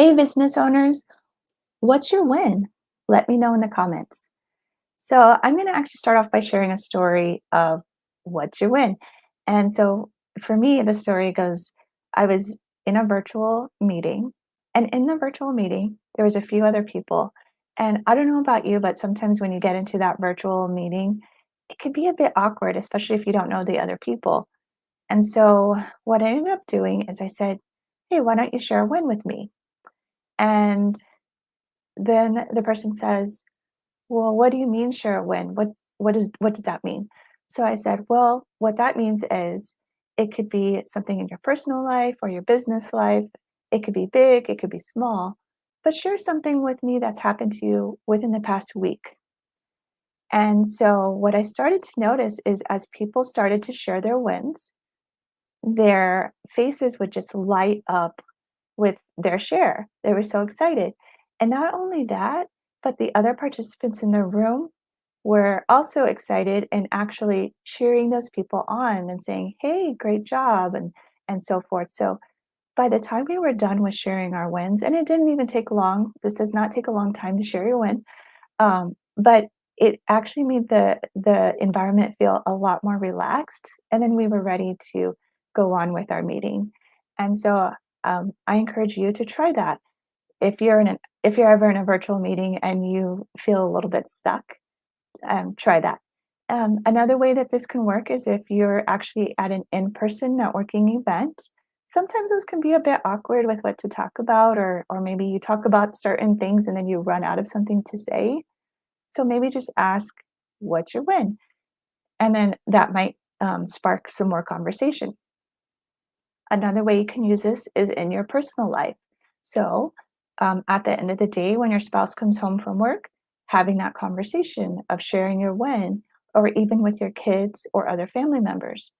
Hey, business owners, what's your win? Let me know in the comments. So, I'm going to actually start off by sharing a story of what's your win. And so, for me, the story goes I was in a virtual meeting, and in the virtual meeting, there was a few other people. And I don't know about you, but sometimes when you get into that virtual meeting, it could be a bit awkward, especially if you don't know the other people. And so, what I ended up doing is I said, "Hey, why don't you share a win with me?" And then the person says, "Well, what do you mean share a win? What does that mean?" So I said, "Well, what that means is it could be something in your personal life or your business life. It could be big, it could be small, but share something with me that's happened to you within the past week." And so what I started to notice is as people started to share their wins, their faces would just light up with their share. They were so excited. And not only that, but the other participants in the room were also excited and actually cheering those people on and saying, "Hey, great job," and so forth. So by the time we were done with sharing our wins, and it didn't even take long, this does not take a long time to share your win, but it actually made the environment feel a lot more relaxed, and then we were ready to go on with our meeting. And so, I encourage you to try that. If you're ever in a virtual meeting and you feel a little bit stuck, try that. Another way that this can work is if you're actually at an in-person networking event. Sometimes those can be a bit awkward with what to talk about, or maybe you talk about certain things and then you run out of something to say. So maybe just ask, "What's your win?" And then that might spark some more conversation. Another way you can use this is in your personal life. So at the end of the day, when your spouse comes home from work, having that conversation of sharing your win, or even with your kids or other family members.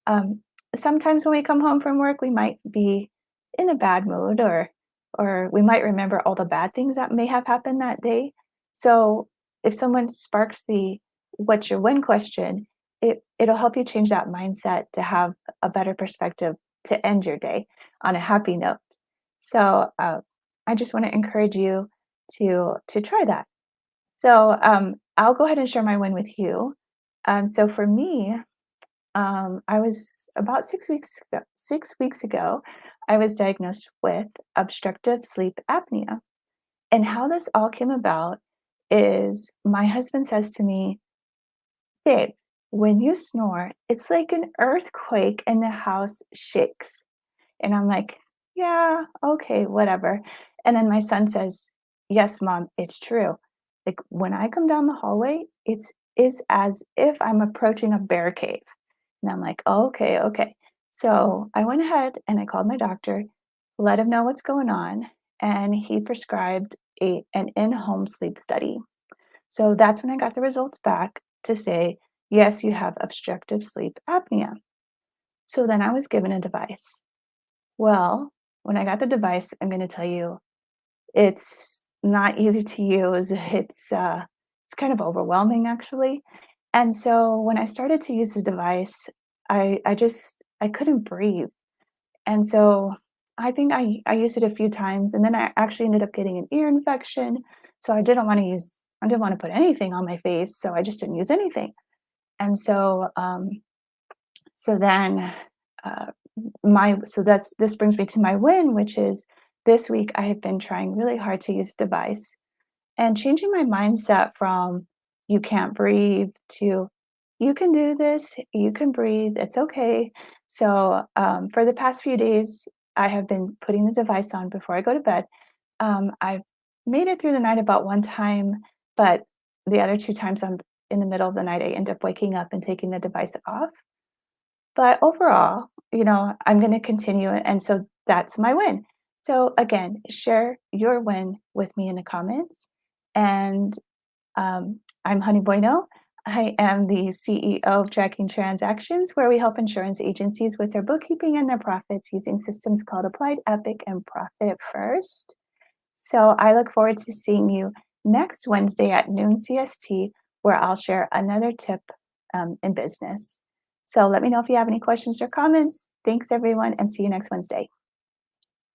Um, Sometimes when we come home from work, we might be in a bad mood, or we might remember all the bad things that may have happened that day. So if someone sparks the "what's your win" question, it'll help you change that mindset to have a better perspective to end your day on a happy note. So I just want to encourage you to try that. So I'll go ahead and share my win with you. So for me, I was about 6 weeks ago, I was diagnosed with obstructive sleep apnea. And how this all came about is my husband says to me, "Babe, when you snore, it's like an earthquake and the house shakes." And I'm like, "Yeah, okay, whatever." And then my son says, "Yes, mom, it's true. Like when I come down the hallway, it's as if I'm approaching a bear cave." And I'm like, "Oh, okay, okay." So I went ahead and I called my doctor, let him know what's going on, and he prescribed an in-home sleep study. So that's when I got the results back to say, "Yes, you have obstructive sleep apnea." So then I was given a device. Well, when I got the device, I'm gonna tell you, it's not easy to use. It's kind of overwhelming actually. And so when I started to use the device, I couldn't breathe. And so I think I used it a few times and then I actually ended up getting an ear infection. So I didn't want to put anything on my face, so I just didn't use anything. And so then uh, my so that's this brings me to my win, which is this week I have been trying really hard to use the device and changing my mindset from "you can't breathe" to "you can do this, you can breathe, it's okay." So for the past few days, I have been putting the device on before I go to bed. I've made it through the night about one time, but the other two times I'm in the middle of the night, I end up waking up and taking the device off. But overall, I'm going to continue, and so that's my win. So again, share your win with me in the comments. And I'm Honey Bueno. I am the CEO of Tracking Transactions, where we help insurance agencies with their bookkeeping and their profits using systems called Applied Epic and Profit First. So I look forward to seeing you next Wednesday at noon CST, where I'll share another tip in business. So let me know if you have any questions or comments. Thanks, everyone, and see you next Wednesday.